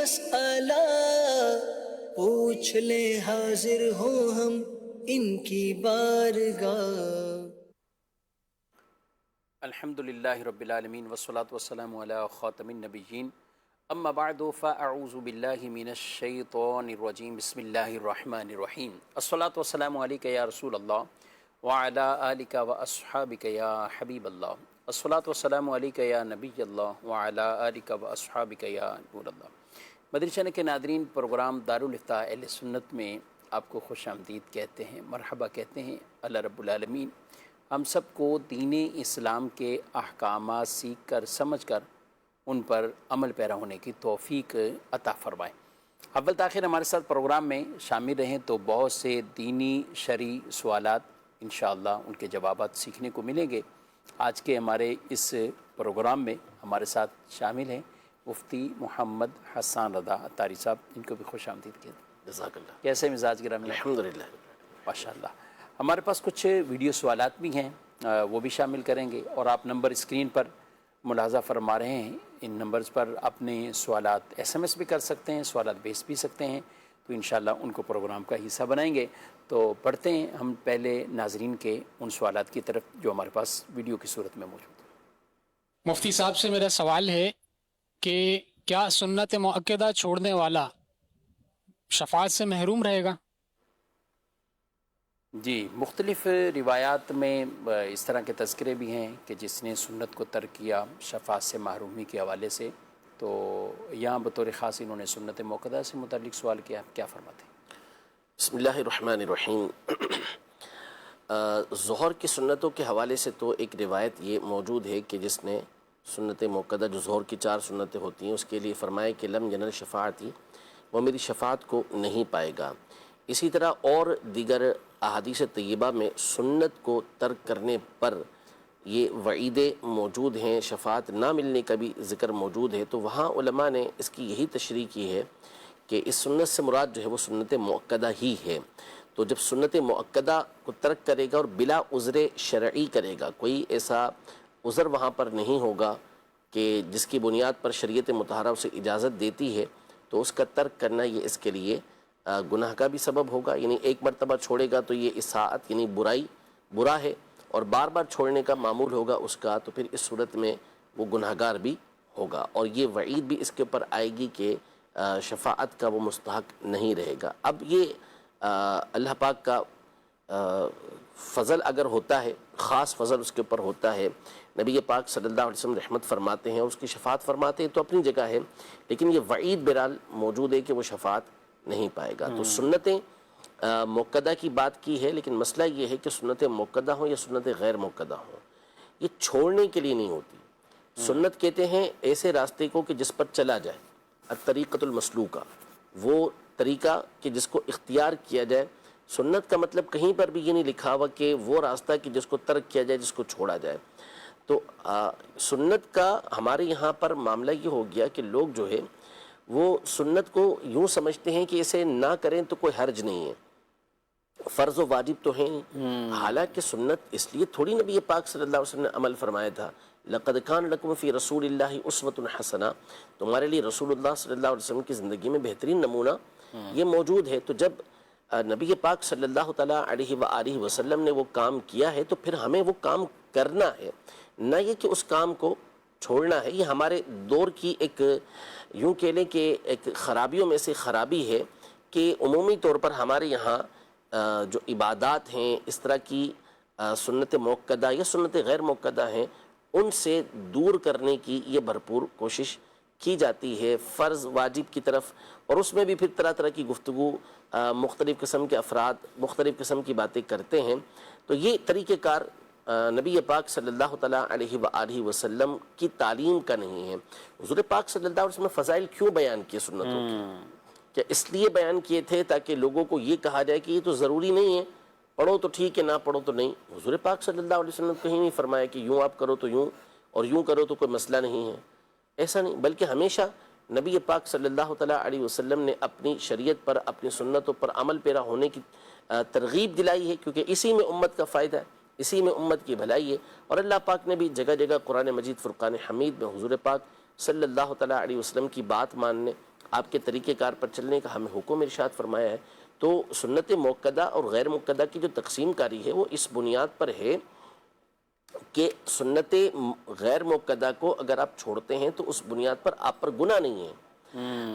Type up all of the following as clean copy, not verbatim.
مسئلہ پوچھ لے حاضر ہوں ہم ان کی بارگاہ۔ الحمدللہ رب العالمین والصلاة والسلام علی خاتم النبیین اما بعد فاعوذ باللہ من الشیطان الرجیم بسم اللہ الرحمن الرحیم الصلاة والسلام علیک یا رسول اللہ وعلی آلک واصحابک یا حبیب اللہ الصلاة والسلام علیک یا نبی اللہ وعلی آلک واصحابک یا نور اللہ۔ مدنی چینل کے ناظرین، پروگرام دارالافتاء اہل سنت میں آپ کو خوش آمدید کہتے ہیں، مرحبا کہتے ہیں۔ اللہ رب العالمین ہم سب کو دین اسلام کے احکامات سیکھ کر سمجھ کر ان پر عمل پیرا ہونے کی توفیق عطا فرمائے۔ اول تاخیر ہمارے ساتھ پروگرام میں شامل رہیں تو بہت سے دینی شرعی سوالات انشاءاللہ ان کے جوابات سیکھنے کو ملیں گے۔ آج کے ہمارے اس پروگرام میں ہمارے ساتھ شامل ہیں مفتی محمد حسان رضا عطاری صاحب، ان کو بھی خوش آمدید کہتے ہیں۔ جزاک اللہ۔ کیسے مزاج گرامی؟ الحمدللہ ماشاء اللہ۔ ہمارے پاس کچھ ویڈیو سوالات بھی ہیں، وہ بھی شامل کریں گے، اور آپ نمبر اسکرین پر ملاحظہ فرما رہے ہیں، ان نمبرز پر اپنے سوالات ایس ایم ایس بھی کر سکتے ہیں، سوالات بھیج بھی سکتے ہیں، تو انشاءاللہ ان کو پروگرام کا حصہ بنائیں گے۔ تو پڑھتے ہیں ہم پہلے ناظرین کے ان سوالات کی طرف جو ہمارے پاس ویڈیو کی صورت میں موجود ہے۔ مفتی صاحب سے میرا سوال ہے کہ کیا سنت مؤکدہ چھوڑنے والا شفاعت سے محروم رہے گا؟ جی، مختلف روایات میں اس طرح کے تذکرے بھی ہیں کہ جس نے سنت کو ترک کیا شفاعت سے محرومی کے حوالے سے، تو یہاں بطور خاص انہوں نے سنت موقدہ سے متعلق سوال کیا، کیا فرماتے ہیں؟ بسم اللہ الرحمن الرحیم۔ ظہر کی سنتوں کے حوالے سے تو ایک روایت یہ موجود ہے کہ جس نے سنت موقدہ جو ظہر کی 4 سنتیں ہوتی ہیں اس کے لیے فرمایا کہ لم ینل شفاعتی، وہ میری شفاعت کو نہیں پائے گا۔ اسی طرح اور دیگر احادیث طیبہ میں سنت کو ترک کرنے پر یہ وعیدیں موجود ہیں، شفاعت نہ ملنے کا بھی ذکر موجود ہے، تو وہاں علماء نے اس کی یہی تشریح کی ہے کہ اس سنت سے مراد جو ہے وہ سنت مؤکدہ ہی ہے۔ تو جب سنت مؤکدہ کو ترک کرے گا اور بلا عذر شرعی کرے گا، کوئی ایسا عذر وہاں پر نہیں ہوگا کہ جس کی بنیاد پر شریعت مطہرہ اسے اجازت دیتی ہے، تو اس کا ترک کرنا یہ اس کے لیے گناہ کا بھی سبب ہوگا، یعنی ایک مرتبہ چھوڑے گا تو یہ اساءت یعنی برا ہے، اور بار بار چھوڑنے کا معمول ہوگا اس کا، تو پھر اس صورت میں وہ گناہگار بھی ہوگا، اور یہ وعید بھی اس کے اوپر آئے گی کہ شفاعت کا وہ مستحق نہیں رہے گا۔ اب یہ اللہ پاک کا فضل اگر ہوتا ہے، خاص فضل اس کے اوپر ہوتا ہے، نبی پاک صلی اللہ علیہ وسلم رحمت فرماتے ہیں اور اس کی شفاعت فرماتے ہیں، تو اپنی جگہ ہے، لیکن یہ وعید بہرحال موجود ہے کہ وہ شفاعت نہیں پائے گا۔ تو سنتیں موقدہ کی بات کی ہے، لیکن مسئلہ یہ ہے کہ سنتیں موقدہ ہوں یا سنتیں غیر موقدہ ہوں، یہ چھوڑنے کے لیے نہیں ہوتی۔ سنت کہتے ہیں ایسے راستے کو کہ جس پر چلا جائے، الطریقۃ المسلوکہ، وہ طریقہ کہ جس کو اختیار کیا جائے۔ سنت کا مطلب کہیں پر بھی یہ نہیں لکھا ہوا کہ وہ راستہ کہ جس کو ترک کیا جائے، جس کو چھوڑا جائے۔ تو سنت کا ہمارے یہاں پر معاملہ یہ ہو گیا کہ لوگ جو ہے وہ سنت کو یوں سمجھتے ہیں کہ اسے نہ کریں تو کوئی حرج نہیں ہے، فرض و واجب تو ہیں، حالانکہ سنت اس لیے تھوڑی نبی پاک صلی اللہ علیہ وسلم نے عمل فرمایا تھا، لقد کان لکم فی رسول اللہ اسوۃ حسنہ، تمہارے لیے رسول اللہ صلی اللہ علیہ وسلم کی زندگی میں بہترین نمونہ یہ موجود ہے۔ تو جب نبی پاک صلی اللہ تعالیٰ علیہ وآلہ وسلم نے وہ کام کیا ہے تو پھر ہمیں وہ کام کرنا ہے، نہ یہ کہ اس کام کو چھوڑنا ہے۔ یہ ہمارے دور کی ایک یوں کہہ لیں کہ ایک خرابیوں میں سے خرابی ہے کہ عمومی طور پر ہمارے یہاں جو عبادات ہیں اس طرح کی سنت موقدہ یا سنت غیر موقدہ ہیں ان سے دور کرنے کی یہ بھرپور کوشش کی جاتی ہے فرض واجب کی طرف، اور اس میں بھی پھر طرح طرح کی گفتگو، مختلف قسم کے افراد مختلف قسم کی باتیں کرتے ہیں۔ تو یہ طریقہ کار نبی پاک صلی اللہ تعالیٰ علیہ وآلہ وسلم کی تعلیم کا نہیں ہے۔ حضور پاک صلی اللہ علیہ وسلم نے فضائل کیوں بیان کیے سنتوں کی؟ کیا اس لیے بیان کیے تھے تاکہ لوگوں کو یہ کہا جائے کہ یہ تو ضروری نہیں ہے، پڑھو تو ٹھیک ہے، نہ پڑھو تو نہیں؟ حضور پاک صلی اللہ علیہ وسلم نے کہیں نہیں فرمایا کہ یوں آپ کرو تو یوں اور یوں کرو تو کوئی مسئلہ نہیں ہے، ایسا نہیں، بلکہ ہمیشہ نبی پاک صلی اللہ تعالیٰ علیہ وسلم نے اپنی شریعت پر، اپنی سنتوں پر عمل پیرا ہونے کی ترغیب دلائی ہے، کیونکہ اسی میں امت کا فائدہ ہے، اسی میں امت کی بھلائی ہے۔ اور اللہ پاک نے بھی جگہ جگہ قرآن مجید فرقان حمید میں حضور پاک صلی اللہ تعالیٰ علیہ وسلم کی بات ماننے، آپ کے طریقہ کار پر چلنے کا ہمیں حکم ارشاد فرمایا ہے. تو سنت موقدہ اور غیر موقدہ کی جو تقسیم کاری ہے وہ اس بنیاد پر ہے کہ سنت غیر موقدہ کو اگر آپ چھوڑتے ہیں تو اس بنیاد پر آپ پر گناہ نہیں ہے.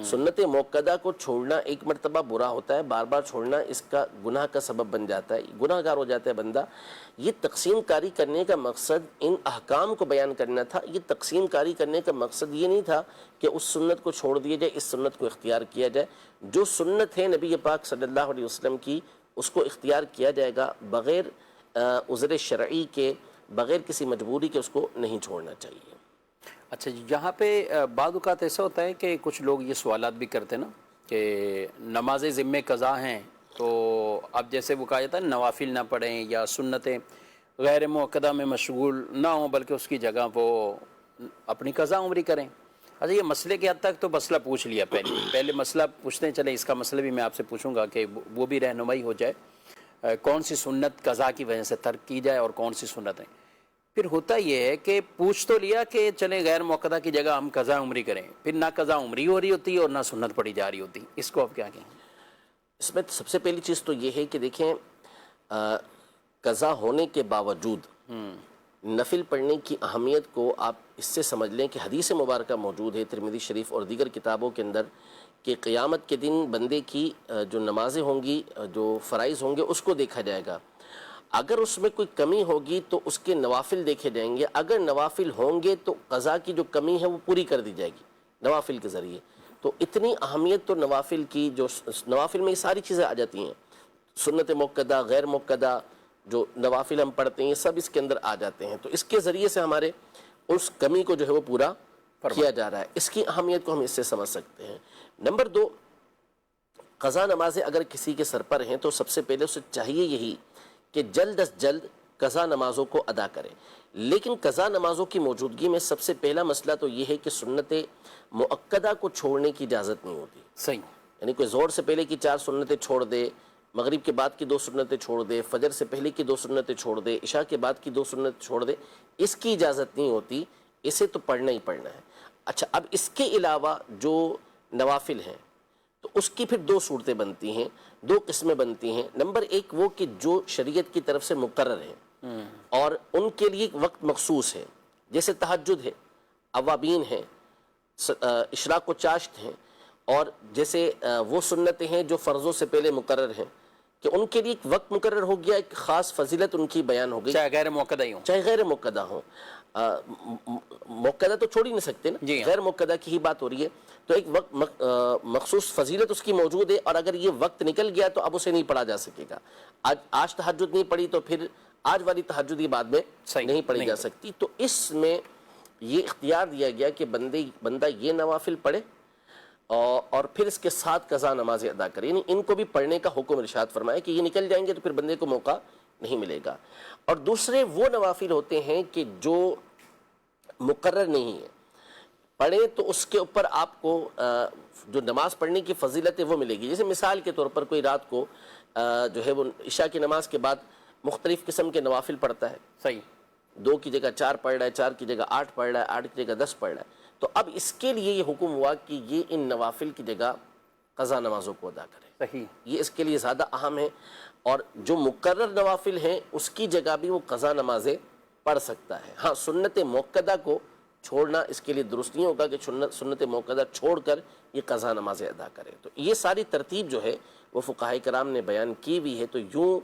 سنت موقدہ کو چھوڑنا ایک مرتبہ برا ہوتا ہے، بار بار چھوڑنا اس کا گناہ کا سبب بن جاتا ہے، گناہ گار ہو جاتا ہے بندہ. یہ تقسیم کاری کرنے کا مقصد ان احکام کو بیان کرنا تھا. یہ تقسیم کاری کرنے کا مقصد یہ نہیں تھا کہ اس سنت کو چھوڑ دیا جائے، اس سنت کو اختیار کیا جائے. جو سنت ہے نبی پاک صلی اللہ علیہ وسلم کی، اس کو اختیار کیا جائے گا بغیر عذر شرعی کے، بغیر کسی مجبوری کے اس کو نہیں چھوڑنا چاہیے. اچھا جی، یہاں پہ بعض اوقات ایسا ہوتا ہے کہ کچھ لوگ یہ سوالات بھی کرتے ہیں نا کہ نماز ذمہ قضا ہیں، تو اب جیسے وہ کہا جاتا ہے نوافل نہ پڑھیں یا سنتیں غیر موقدہ میں مشغول نہ ہوں، بلکہ اس کی جگہ وہ اپنی قضا عمری کریں. اچھا، یہ مسئلے کی حد تک تو مسئلہ پوچھ لیا، پہلے مسئلہ پوچھتے چلیں. اس کا مسئلہ بھی میں آپ سے پوچھوں گا کہ وہ بھی رہنمائی ہو جائے، کون سی سنت قضا کی وجہ سے ترک کی جائے اور کون سی سنتیں. پھر ہوتا یہ ہے کہ پوچھ تو لیا کہ چلیں غیر موقدہ کی جگہ ہم قضا عمری کریں، پھر نہ قضا عمری ہو رہی ہوتی اور نہ سنت پڑھی جا رہی ہوتی. اس کو آپ کیا کہیں؟ اس میں سب سے پہلی چیز تو یہ ہے کہ دیکھیں قضا ہونے کے باوجود نفل پڑھنے کی اہمیت کو آپ اس سے سمجھ لیں کہ حدیث مبارکہ موجود ہے ترمذی شریف اور دیگر کتابوں کے اندر کہ قیامت کے دن بندے کی جو نمازیں ہوں گی، جو فرائض ہوں گے، اس کو دیکھا جائے گا. اگر اس میں کوئی کمی ہوگی تو اس کے نوافل دیکھے جائیں گے. اگر نوافل ہوں گے تو قضا کی جو کمی ہے وہ پوری کر دی جائے گی نوافل کے ذریعے. تو اتنی اہمیت تو نوافل کی، جو نوافل میں یہ ساری چیزیں آ جاتی ہیں، سنت موقدہ، غیر موقدہ، جو نوافل ہم پڑھتے ہیں، یہ سب اس کے اندر آ جاتے ہیں. تو اس کے ذریعے سے ہمارے اس کمی کو جو ہے وہ پورا کیا جا رہا ہے. اس کی اہمیت کو ہم اس سے سمجھ سکتے ہیں. نمبر 2، قضا نمازیں اگر کسی کے سر پر ہیں تو سب سے پہلے اسے چاہیے یہی کہ جلد از جلد قضا نمازوں کو ادا کرے. لیکن قضا نمازوں کی موجودگی میں سب سے پہلا مسئلہ تو یہ ہے کہ سنت مؤکدہ کو چھوڑنے کی اجازت نہیں ہوتی. صحیح. یعنی کوئی زور سے پہلے کی 4 سنتیں چھوڑ دے، مغرب کے بعد کی 2 سنتیں چھوڑ دے، فجر سے پہلے کی 2 سنتیں چھوڑ دے، عشاء کے بعد کی 2 سنتیں چھوڑ دے، اس کی اجازت نہیں ہوتی. اسے تو پڑھنا ہی پڑھنا ہے. اچھا، اب اس کے علاوہ جو نوافل ہیں تو اس کی پھر 2 صورتیں بنتی ہیں، 2 قسمیں بنتی ہیں. نمبر 1 وہ کہ جو شریعت کی طرف سے مقرر ہیں اور ان کے لیے وقت مخصوص ہے، جیسے تہجد ہے، اوابین ہیں، اشراق و چاشت ہیں، اور جیسے وہ سنتیں ہیں جو فرضوں سے پہلے مقرر ہیں کہ ان کے لیے ایک وقت مقرر ہو گیا، ایک خاص فضیلت ان کی بیان ہو گئی، چاہے غیر موقدہ ہی ہوں، چاہے غیر موقدہ ہوں. موقدہ تو چھوڑ ہی نہیں سکتے نا، جی ہاں. غیر موقدہ کی ہی بات ہو رہی ہے. تو ایک وقت مخصوص فضیلت اس کی موجود ہے، اور اگر یہ وقت نکل گیا تو اب اسے نہیں پڑھا جا سکے گا. آج تہجد نہیں پڑھی تو پھر آج والی تہجد یہ بعد میں نہیں پڑھی جا سکتی. تو اس میں یہ اختیار دیا گیا کہ بندہ یہ نوافل پڑھے اور پھر اس کے ساتھ قضا نمازیں ادا کرے. یعنی ان کو بھی پڑھنے کا حکم ارشاد فرمایا کہ یہ نکل جائیں گے تو پھر بندے کو موقع نہیں ملے گا. اور دوسرے وہ نوافل ہوتے ہیں کہ جو مقرر نہیں ہے، پڑھیں تو اس کے اوپر آپ کو جو نماز پڑھنے کی فضیلت ہے وہ ملے گی. جیسے مثال کے طور پر کوئی رات کو جو ہے وہ عشاء کی نماز کے بعد مختلف قسم کے نوافل پڑھتا ہے. صحیح. 2 کی جگہ 4 پڑھ رہا ہے، 4 کی جگہ 8 پڑھ رہا ہے، 8 کی جگہ 10 پڑھ رہا ہے. تو اب اس کے لیے یہ حکم ہوا کہ یہ ان نوافل کی جگہ قضا نمازوں کو ادا کرے. صحیح. یہ اس کے لیے زیادہ اہم ہے. اور جو مقرر نوافل ہیں اس کی جگہ بھی وہ قضا نمازیں پڑھ سکتا ہے. ہاں، سنت موقدہ کو چھوڑنا اس کے لیے درست نہیں ہوگا کہ سنت موقدہ چھوڑ کر یہ قضا نمازیں ادا کرے. تو یہ ساری ترتیب جو ہے وہ فقہائے کرام نے بیان کی ہوئی ہے. تو یوں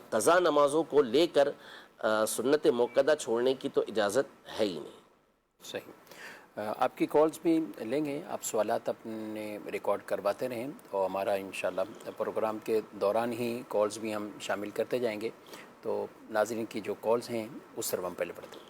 قضا نمازوں کو لے کر سنت موقدہ چھوڑنے کی تو اجازت ہے ہی نہیں. صحیح. آپ کی کالز بھی لیں گے، آپ سوالات اپنے ریکارڈ کرواتے رہیں اور ہمارا انشاءاللہ پروگرام کے دوران ہی کالز بھی ہم شامل کرتے جائیں گے. تو ناظرین کی جو کالز ہیں اس سے ہم پہلے پڑھتے ہیں.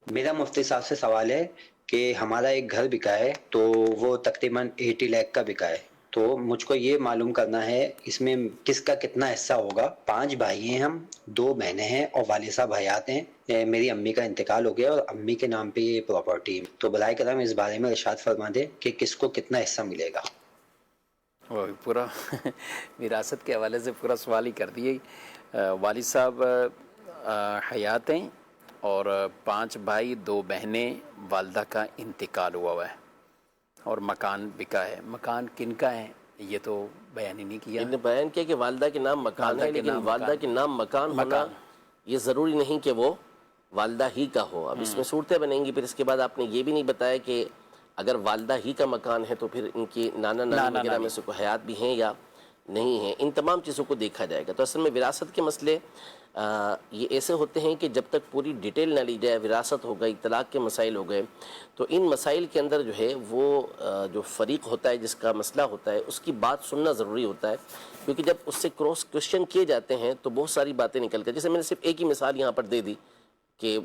میرا مفتی صاحب سے سوال ہے کہ ہمارا ایک گھر بکا ہے تو وہ تقریباً 80 لاکھ کا بکا ہے. تو مجھ کو یہ معلوم کرنا ہے اس میں کس کا کتنا حصہ ہوگا. 5 بھائی ہیں ہم، 2 بہنیں ہیں اور والد صاحب حیات ہیں. میری امی کا انتقال ہو گیا اور امی کے نام پہ یہ پراپرٹی. تو برائے کرم اس بارے میں ارشاد فرما دے کہ کس کو کتنا حصہ ملے گا. پورا وراثت کے حوالے سے پورا سوال ہی کر دیے. والد صاحب حیات ہیں اور 5 بھائی 2 بہنیں، والدہ کا انتقال ہوا ہے. اور مکان بکا ہے. مکان کن کا ہے یہ تو بیان ہی نہیں کیا. انہوں نے بیان کیا کہ والدہ کے نام مکان ہے، لیکن والدہ کے نام مکان ہونا یہ ضروری نہیں کہ وہ والدہ ہی کا ہو. اب اس میں صورتیں بنیں گی. پھر اس کے بعد آپ نے یہ بھی نہیں بتایا کہ اگر والدہ ہی کا مکان ہے تو پھر ان کی نانا نانی وغیرہ میں سے کوئی حیات بھی ہیں یا نہیں ہیں. ان تمام چیزوں کو دیکھا جائے گا. تو اصل میں وراثت کے مسئلے یہ ایسے ہوتے ہیں کہ جب تک پوری ڈیٹیل نہ لی جائے، وراثت ہو گئی، طلاق کے مسائل ہو گئے، تو ان مسائل کے اندر جو ہے وہ جو فریق ہوتا ہے جس کا مسئلہ ہوتا ہے اس کی بات سننا ضروری ہوتا ہے، کیونکہ جب اس سے کراس کوشچن کیے جاتے ہیں تو بہت ساری باتیں نکل کر، جیسے میں نے صرف ایک ہی مثال یہاں پر دے دی کہ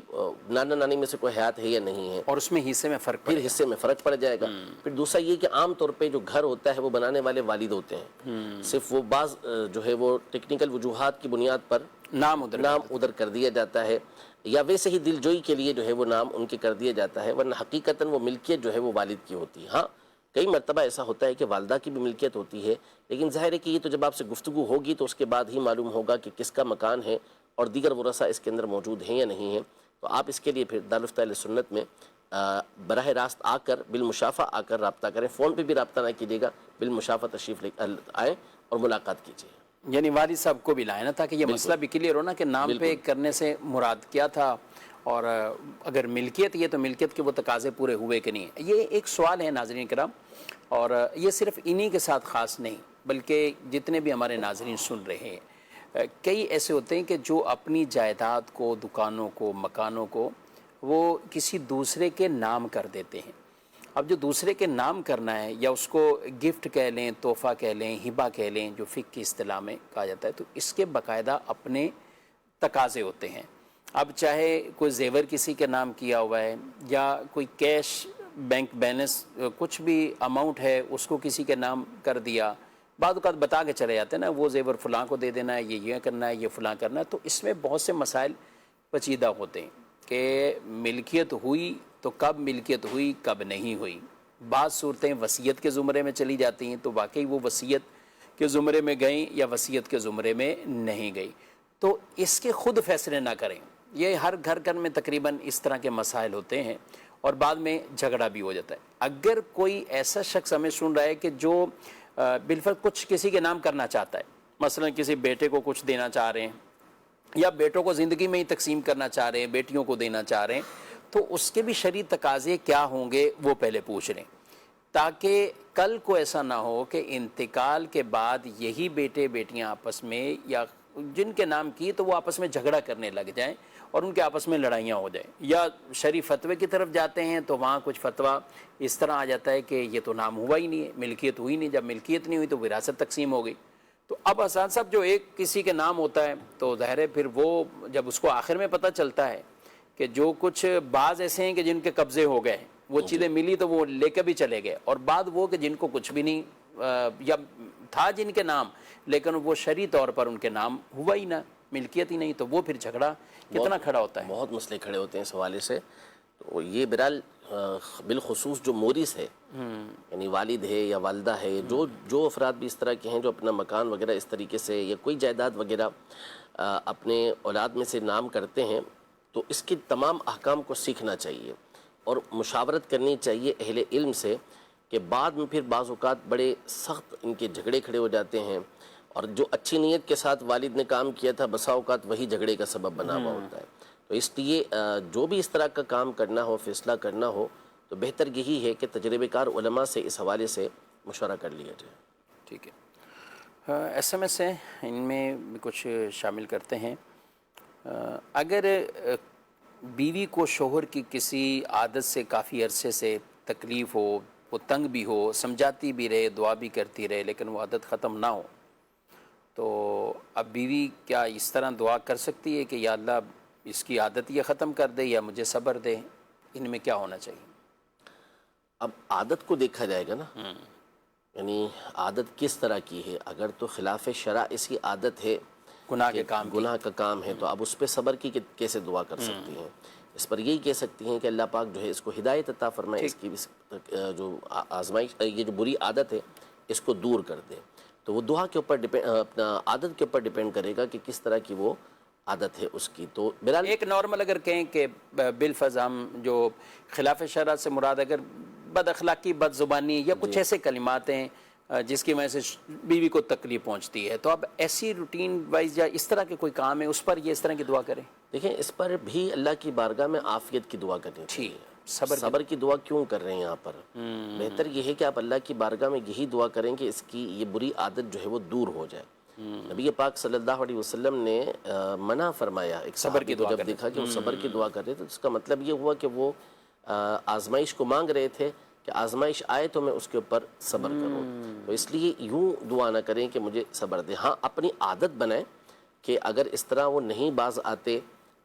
نانا نانی میں سے کوئی حیات ہے یا نہیں ہے، اور اس میں حصے میں فرق پھر حصے میں فرق پڑ جائے گا. پھر دوسرا یہ کہ عام طور پہ جو گھر ہوتا ہے وہ بنانے والے والد ہوتے ہیں، صرف وہ بعض جو ہے وہ ٹیکنیکل وجوہات کی بنیاد پر نام ادھر کر دیا جاتا ہے، یا ویسے ہی دل جوئی کے لیے جو ہے وہ نام ان کے کر دیا جاتا ہے، ورنہ حقیقتاً وہ ملکیت جو ہے وہ والد کی ہوتی ہے. ہاں کئی مرتبہ ایسا ہوتا ہے کہ والدہ کی بھی ملکیت ہوتی ہے، لیکن ظاہر ہے کہ یہ تو جب آپ سے گفتگو ہوگی تو اس کے بعد ہی معلوم ہوگا کہ کس کا مکان ہے اور دیگر ورثہ اس کے اندر موجود ہیں یا نہیں ہیں. تو آپ اس کے لیے پھر دارالفتہ اہل سنت میں براہ راست آ کر بالمشافہ آ کر رابطہ کریں. فون پہ بھی رابطہ نہ کیجیے گا، بالمشافہ تشریف آئیں اور ملاقات کیجیے. یعنی والد صاحب کو بھی لائیں نا، تاکہ یہ مسئلہ بھی کلیئر ہو نا کہ نام پہ کرنے سے مراد کیا تھا، اور اگر ملکیت یہ تو ملکیت کے وہ تقاضے پورے ہوئے کہ نہیں. یہ ایک سوال ہے ناظرین کرام، اور یہ صرف انہی کے ساتھ خاص نہیں بلکہ جتنے بھی ہمارے ناظرین سن رہے ہیں، کئی ایسے ہوتے ہیں کہ جو اپنی جائیداد کو، دکانوں کو، مکانوں کو وہ کسی دوسرے کے نام کر دیتے ہیں. اب جو دوسرے کے نام کرنا ہے، یا اس کو گفٹ کہہ لیں، تحفہ کہہ لیں، ہبہ کہہ لیں، جو فقہ کی اصطلاح میں کہا جاتا ہے، تو اس کے باقاعدہ اپنے تقاضے ہوتے ہیں. اب چاہے کوئی زیور کسی کے نام کیا ہوا ہے، یا کوئی کیش بینک بیلنس کچھ بھی اماؤنٹ ہے اس کو کسی کے نام کر دیا، بعض اوقات بتا کے چلے جاتے ہیں نا وہ زیور فلاں کو دے دینا ہے، یہ کرنا ہے، یہ فلاں کرنا ہے. تو اس میں بہت سے مسائل پیچیدہ ہوتے ہیں کہ ملکیت ہوئی تو کب ملکیت ہوئی، کب نہیں ہوئی. بعض صورتیں وصیت کے زمرے میں چلی جاتی ہیں تو واقعی وہ وصیت کے زمرے میں گئیں یا وصیت کے زمرے میں نہیں گئی. تو اس کے خود فیصلے نہ کریں. یہ ہر گھر میں تقریباً اس طرح کے مسائل ہوتے ہیں اور بعد میں جھگڑا بھی ہو جاتا ہے. اگر کوئی ایسا شخص ہمیں سن رہا ہے کہ جو بالفرض کچھ کسی کے نام کرنا چاہتا ہے، مثلا کسی بیٹے کو کچھ دینا چاہ رہے ہیں، یا بیٹوں کو زندگی میں ہی تقسیم کرنا چاہ رہے ہیں، بیٹیوں کو دینا چاہ رہے ہیں، تو اس کے بھی شرعی تقاضے کیا ہوں گے وہ پہلے پوچھ لیں، تاکہ کل کو ایسا نہ ہو کہ انتقال کے بعد یہی بیٹے بیٹیاں آپس میں، یا جن کے نام کی تو وہ آپس میں جھگڑا کرنے لگ جائیں اور ان کے آپس میں لڑائیاں ہو جائیں. یا شرعی فتوے کی طرف جاتے ہیں تو وہاں کچھ فتویٰ اس طرح آ جاتا ہے کہ یہ تو نام ہوا ہی نہیں ہے، ملکیت ہوئی نہیں. جب ملکیت نہیں ہوئی تو وراثت تقسیم ہو گئی. تو اب حسان صاحب جو ایک کسی کے نام ہوتا ہے تو ظاہر ہے پھر وہ جب اس کو آخر میں پتہ چلتا ہے کہ جو کچھ بعض ایسے ہیں کہ جن کے قبضے ہو گئے، وہ چیزیں ملی تو وہ لے کے بھی چلے گئے، اور بعد وہ کہ جن کو کچھ بھی نہیں یا تھا جن کے نام لیکن وہ شرعی طور پر ان کے نام ہوا ہی نہ، ملکیت ہی نہیں، تو وہ پھر جھگڑا کتنا کھڑا ہوتا ہے. بہت مسئلے کھڑے ہوتے ہیں اس حوالے سے. تو یہ برحال بالخصوص جو مورث ہے، یعنی والد ہے یا والدہ ہے، جو افراد بھی اس طرح کے ہیں جو اپنا مکان وغیرہ اس طریقے سے یا کوئی جائیداد وغیرہ اپنے اولاد میں سے نام کرتے ہیں، تو اس کے تمام احکام کو سیکھنا چاہیے اور مشاورت کرنی چاہیے اہل علم سے، کہ بعد میں پھر بعض اوقات بڑے سخت ان کے جھگڑے کھڑے ہو جاتے ہیں، اور جو اچھی نیت کے ساتھ والد نے کام کیا تھا بسا اوقات وہی جھگڑے کا سبب بنا ہوا ہوتا ہے. تو اس لیے جو بھی اس طرح کا کام کرنا ہو، فیصلہ کرنا ہو، تو بہتر یہی ہے کہ تجربہ کار علماء سے اس حوالے سے مشورہ کر لیا جائے. ٹھیک ہے. ایس ایم ایس ہے، ان میں کچھ شامل کرتے ہیں. اگر بیوی کو شوہر کی کسی عادت سے کافی عرصے سے تکلیف ہو، وہ تنگ بھی ہو، سمجھاتی بھی رہے، دعا بھی کرتی رہے، لیکن وہ عادت ختم نہ ہو، تو اب بیوی کیا اس طرح دعا کر سکتی ہے کہ یا اللہ اس کی عادت یہ ختم کر دے یا مجھے صبر دے؟ ان میں کیا ہونا چاہیے؟ اب عادت کو دیکھا جائے گا نا، یعنی عادت کس طرح کی ہے. اگر تو خلاف شرع اسی عادت ہے، گناہ کا کام ہے، تو اب اس پہ صبر کی کیسے دعا کر سکتی ہیں؟ اس پر یہی کہہ سکتی ہیں کہ اللہ پاک جو ہے اس کو ہدایت عطا فرمائے، اس کی جو آزمائش، یہ جو بری عادت ہے اس کو دور کر دے. تو وہ دعا کے اوپر اپنا عادت کے اوپر ڈیپینڈ کرے گا کہ کس طرح کی وہ عادت ہے اس کی. تو بہرحال ایک نارمل اگر کہیں کہ بالفرض ہم جو خلاف شرع سے مراد اگر بد اخلاقی، بد زبانی یا کچھ ایسے کلمات ہیں جس کی وجہ سے بیوی کو تکلیف پہنچتی ہے، تو اب ایسی روٹین وائز یا اس طرح کے کوئی کام ہے اس پر یہ اس طرح کی دعا کریں؟ دیکھیں اس پر بھی اللہ کی بارگاہ میں عافیت کی دعا کرنی چاہیے. صبر کی دعا کیوں کر رہے ہیں یہاں پر؟ بہتر یہ ہے کہ آپ اللہ کی بارگاہ میں یہی دعا کریں کہ اس کی یہ بری عادت جو ہے وہ دور ہو جائے. نبی پاک صلی اللہ علیہ وسلم نے منع فرمایا ایک صحابی کو، جب دیکھا کہ وہ صبر کی دعا کر رہے تھے، تو اس کا مطلب یہ ہوا کہ وہ آزمائش کو مانگ رہے تھے کہ آزمائش آئے تو میں اس کے اوپر صبر کروں. تو اس لیے یوں دعا نہ کریں کہ مجھے صبر دے. ہاں اپنی عادت بنائیں کہ اگر اس طرح وہ نہیں باز آتے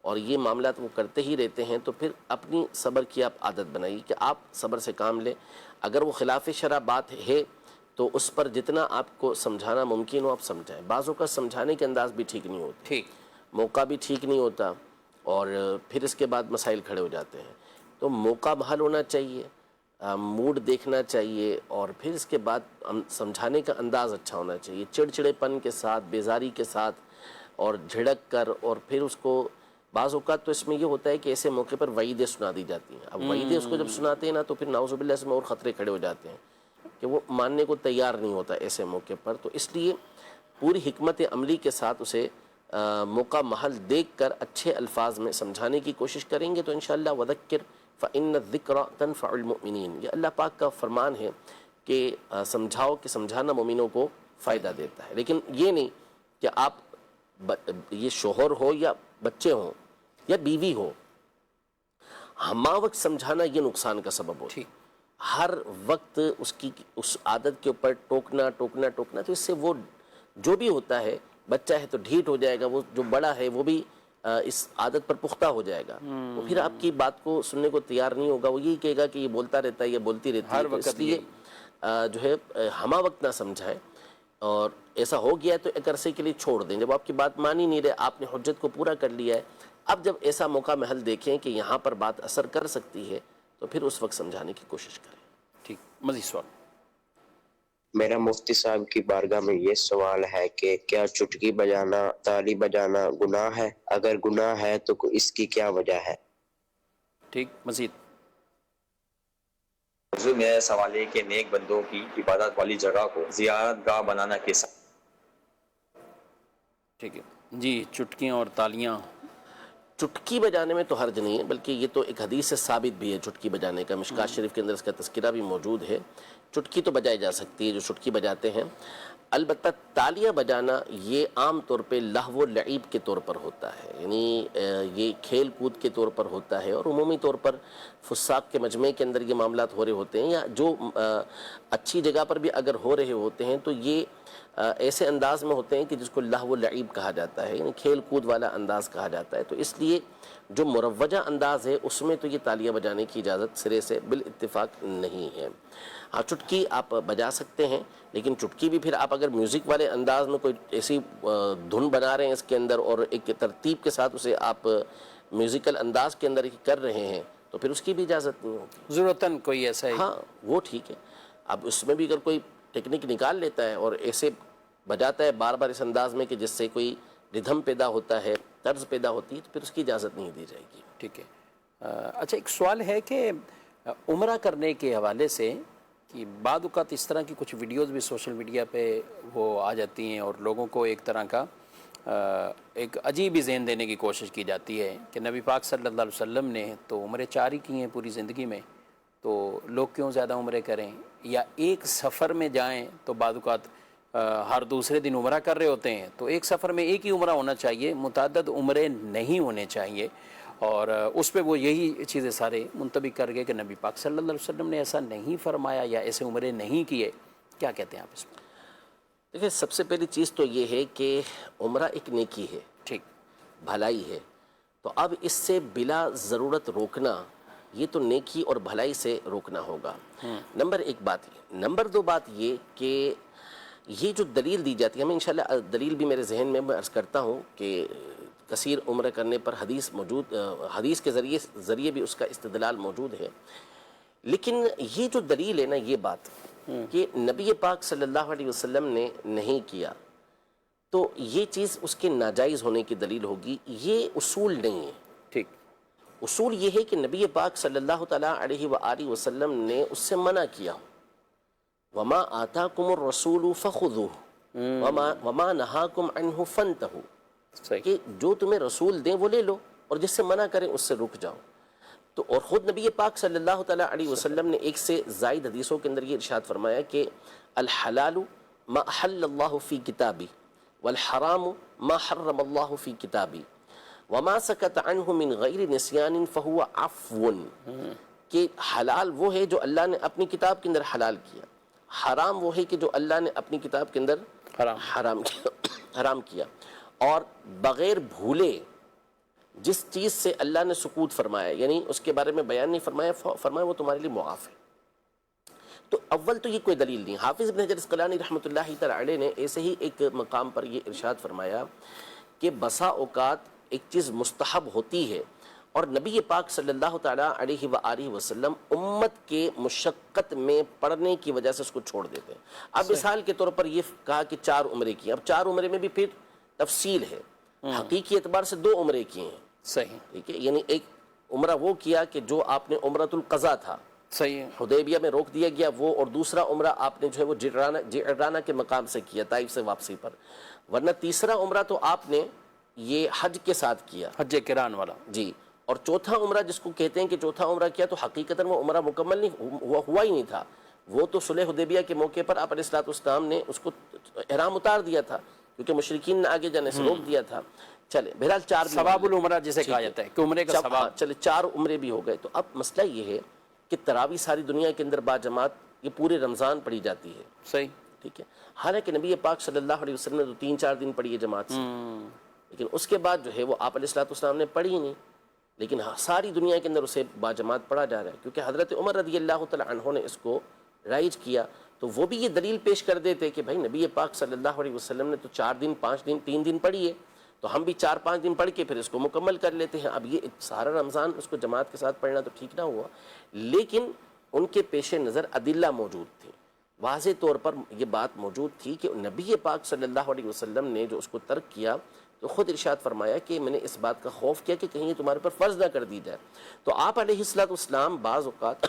اور یہ معاملات وہ کرتے ہی رہتے ہیں تو پھر اپنی صبر کی آپ عادت بنائیے کہ آپ صبر سے کام لیں. اگر وہ خلاف شرع بات ہے تو اس پر جتنا آپ کو سمجھانا ممکن ہو آپ سمجھائیں. بعضوں کا سمجھانے کے انداز بھی ٹھیک نہیں ہوتا، موقع بھی ٹھیک نہیں ہوتا، اور پھر اس کے بعد مسائل کھڑے ہو جاتے ہیں. تو موقع بحال ہونا چاہیے، موڈ دیکھنا چاہیے، اور پھر اس کے بعد سمجھانے کا انداز اچھا ہونا چاہیے. چڑچڑے پن کے ساتھ، بیزاری کے ساتھ اور جھڑک کر، اور پھر اس کو بعض اوقات تو اس میں یہ ہوتا ہے کہ ایسے موقع پر وعیدیں سنا دی جاتی ہیں. اب وعیدیں اس کو جب سناتے ہیں نا تو پھر نعوذ باللہ اس میں اور خطرے کھڑے ہو جاتے ہیں کہ وہ ماننے کو تیار نہیں ہوتا ایسے موقع پر. تو اس لیے پوری حکمت عملی کے ساتھ اسے موقع محل دیکھ کر اچھے الفاظ میں سمجھانے کی کوشش کریں گے تو انشاءاللہ وذکر فإن الذکر تنفع المؤمنین. یہ اللہ پاک کا فرمان ہے کہ سمجھاؤ، کہ سمجھانا مومنوں کو فائدہ دیتا ہے. لیکن یہ نہیں کہ آپ یہ شوہر ہو یا بچے ہوں یا بیوی ہو، ہمہ وقت سمجھانا یہ نقصان کا سبب ہو. ہر وقت اس عادت کے اوپر ٹوکنا تو اس سے وہ جو بھی ہوتا ہے، بچہ ہے تو ڈھیٹ ہو جائے گا، وہ جو بڑا ہے وہ بھی اس عادت پر پختہ ہو جائے گا. وہ پھر آپ کی بات کو سننے کو تیار نہیں ہوگا، وہ یہی کہے گا کہ یہ بولتا رہتا ہے، یہ بولتی رہتی ہے. تو اس لیے جو ہے ہمہ وقت نہ سمجھائیں، اور ایسا ہو گیا ہے تو ایک عرصے کے لیے چھوڑ دیں. جب آپ کی بات مان ہی نہیں رہے، آپ نے حجت کو پورا کر لیا ہے، اب جب ایسا موقع محل دیکھیں کہ یہاں پر بات اثر کر سکتی ہے تو پھر اس وقت سمجھانے کی کوشش کریں. ٹھیک، مزید سوال. میرا مفتی صاحب کی بارگاہ میں یہ سوال ہے کہ کیا چٹکی بجانا، تالی بجانا گناہ ہے؟ اگر گناہ ہے تو اس کی کیا وجہ ہے؟ ٹھیک، مزید. حضور میرا سوال ہے کہ نیک بندوں کی عبادت والی جگہ کو زیارت گاہ بنانا کیسا؟ ٹھیک ہے جی. چٹکیاں اور تالیاں، چٹکی بجانے میں تو حرج نہیں ہے، بلکہ یہ تو ایک حدیث سے ثابت بھی ہے چٹکی بجانے کا. مشکات شریف کے اندر اس کا تذکرہ بھی موجود ہے. چٹکی تو بجائی جا سکتی ہے جو چٹکی بجاتے ہیں. البتہ تالیاں بجانا یہ عام طور پہ لہو و لعب کے طور پر ہوتا ہے، یعنی یہ کھیل کود کے طور پر ہوتا ہے، اور عمومی طور پر فساق کے مجمع کے اندر یہ معاملات ہو رہے ہوتے ہیں، یا جو اچھی جگہ پر بھی اگر ہو رہے ہوتے ہیں تو یہ ایسے انداز میں ہوتے ہیں کہ جس کو لہو و لعب کہا جاتا ہے، یعنی کھیل کود والا انداز کہا جاتا ہے. تو اس لیے جو مروجہ انداز ہے اس میں تو یہ تالیاں بجانے کی اجازت سرے سے بالاتفاق نہیں ہے. ہاں چٹکی آپ بجا سکتے ہیں، لیکن چٹکی بھی پھر آپ اگر میوزک والے انداز میں کوئی ایسی دھن بنا رہے ہیں اس کے اندر اور ایک ترتیب کے ساتھ اسے آپ میوزیکل انداز کے اندر کر رہے ہیں تو پھر اس کی بھی اجازت نہیں ہوگی. ضرورتاً کوئی ایسا ہے. ہاں وہ ٹھیک ہے. اب اس میں بھی اگر کوئی ٹیکنیک نکال لیتا ہے اور ایسے بجاتا ہے بار بار اس انداز میں کہ جس سے کوئی ردھم پیدا ہوتا ہے، طرز پیدا ہوتی ہے، تو پھر اس کی اجازت نہیں دی جائے گی. ٹھیک ہے. اچھا ایک سوال ہے کہ عمرہ کرنے کے حوالے سے کہ بعض اوقات اس طرح کی کچھ ویڈیوز بھی سوشل میڈیا پہ وہ آ جاتی ہیں اور لوگوں کو ایک طرح کا ایک عجیب ہی ذہن دینے کی کوشش کی جاتی ہے کہ نبی پاک صلی اللہ علیہ وسلم نے تو عمرے 4 ہی کی ہیں پوری زندگی میں، تو لوگ کیوں زیادہ عمرے کریں؟ یا ایک سفر میں جائیں تو بعض اوقات ہر دوسرے دن عمرہ کر رہے ہوتے ہیں، تو ایک سفر میں ایک ہی عمرہ ہونا چاہیے، متعدد عمرے نہیں ہونے چاہیے. اور اس پہ وہ یہی چیزیں سارے منطبق کر گئے کہ نبی پاک صلی اللہ علیہ وسلم نے ایسا نہیں فرمایا یا ایسے عمرے نہیں کیے. کیا کہتے ہیں آپ اس میں؟ دیکھیں سب سے پہلی چیز تو یہ ہے کہ عمرہ ایک نیکی ہے، ٹھیک، بھلائی ہے. تو اب اس سے بلا ضرورت روکنا یہ تو نیکی اور بھلائی سے روکنا ہوگا. نمبر 1 بات یہ. نمبر 2 بات یہ کہ یہ جو دلیل دی جاتی ہے، ہمیں انشاءاللہ دلیل بھی میرے ذہن میں عرض کرتا ہوں کہ کثیر عمرہ کرنے پر حدیث موجود، حدیث کے ذریعے بھی اس کا استدلال موجود ہے. لیکن یہ جو دلیل ہے نا، یہ بات کہ نبی پاک صلی اللہ علیہ وسلم نے نہیں کیا تو یہ چیز اس کے ناجائز ہونے کی دلیل ہوگی. یہ اصول نہیں ہے. ٹھیک. اصول یہ ہے کہ نبی پاک صلی اللہ تعالیٰ علیہ وآلہ وسلم نے اس سے منع کیا، وما آتاکم الرسول فخذوہ وما نہاکم عنہ فانتہوا، کہ جو تمہیں رسول دیں وہ لے لو اور جس سے منع کریں اس سے رک جاؤ۔ تو اور خود نبی پاک صلی اللہ تعالیٰ علیہ وسلم نے ایک سے زائد حدیثوں کے اندر یہ ارشاد فرمایا کہ الحلال ما احل اللہ فی کتابی والحرام ما حرم اللہ فی کتابی وما سکت عنہ من غیر نسیان فہو عفو، کہ حلال وہ ہے جو اللہ نے اپنی کتاب کے اندر حلال کیا، حرام وہ ہے کہ جو اللہ نے اپنی کتاب کے اندر حرام کیا، اور بغیر بھولے جس چیز سے اللہ نے سکوت فرمایا، یعنی اس کے بارے میں بیان نہیں فرمایا، فرمایا وہ تمہارے لیے معاف ہے۔ تو اول تو یہ کوئی دلیل نہیں۔ حافظ ابن حجر اسقلانی رحمۃ اللہ تعالی علیہ نے ایسے ہی ایک مقام پر یہ ارشاد فرمایا کہ بسا اوقات ایک چیز مستحب ہوتی ہے اور نبی پاک صلی اللہ تعالیٰ علیہ وآلہ وسلم امت کے مشقت میں پڑنے کی وجہ سے اس کو چھوڑ دیتے ہیں۔ اب مثال کے طور پر یہ کہا کہ 4 عمرے کی، اب 4 عمرے میں بھی پھر تفصیل ہے، حقیقی اعتبار سے 2 عمرے کیے ہیں، صحیح، ٹھیک ہے، یعنی ایک عمرہ وہ کیا کہ جو آپ نے عمرۃ القضا تھا، صحیح، حدیبیہ میں روک دیا گیا وہ، اور دوسرا عمرہ آپ نے جو ہے وہ جعرانہ کے مقام سے کیا، طائف سے واپسی پر، ورنہ تیسرا عمرہ تو آپ نے یہ حج کے ساتھ کیا، حج قران والا، جی، اور چوتھا عمرہ جس کو کہتے ہیں کہ چوتھا عمرہ کیا، تو حقیقتاً وہ عمرہ مکمل نہیں ہوا ہی نہیں تھا، وہ تو صلح حدیبیہ کے موقع پر آپ علیہ الصلوۃ والسلام نے اس کو احرام اتار دیا تھا کیونکہ مشرکین نے آگے جانے سے روک دیا تھا۔ چلے بہرحال 4 ثواب العمرہ جسے کہا جاتا ہے کہ عمرے کا ثواب، چلے 4 عمرے بھی ہو گئے۔ تو اب مسئلہ یہ ہے کہ تراویح ساری دنیا کے اندر با جماعت یہ پورے رمضان پڑھی جاتی ہے، صحیح، ٹھیک ہے، حالانکہ نبی پاک صلی اللہ علیہ وسلم نے تو 3-4 دن پڑھی ہے جماعت سے، لیکن اس کے بعد جو ہے وہ آپ علیہ الصلوۃ والسلام نے پڑھی ہی نہیں، لیکن ساری دنیا کے اندر اسے با جماعت پڑھا جا رہا ہے کیونکہ حضرت عمر رضی اللہ تعالی عنہ نے اس کو رائج کیا۔ تو وہ بھی یہ دلیل پیش کر دیتے کہ بھائی نبی پاک صلی اللہ علیہ وسلم نے تو 4 دن 5 دن 3 دن پڑھی ہے، تو ہم بھی 4-5 دن پڑھ کے پھر اس کو مکمل کر لیتے ہیں۔ اب یہ سارا رمضان اس کو جماعت کے ساتھ پڑھنا تو ٹھیک نہ ہوا، لیکن ان کے پیش نظر ادلہ موجود تھے، واضح طور پر یہ بات موجود تھی کہ نبی پاک صلی اللہ علیہ وسلم نے جو اس کو ترک کیا تو خود ارشاد فرمایا کہ میں نے اس بات کا خوف کیا کہ کہیں یہ تمہارے پر فرض نہ کر دی جائے۔ تو آپ علیہ الصلوۃ والسلام بعض اوقات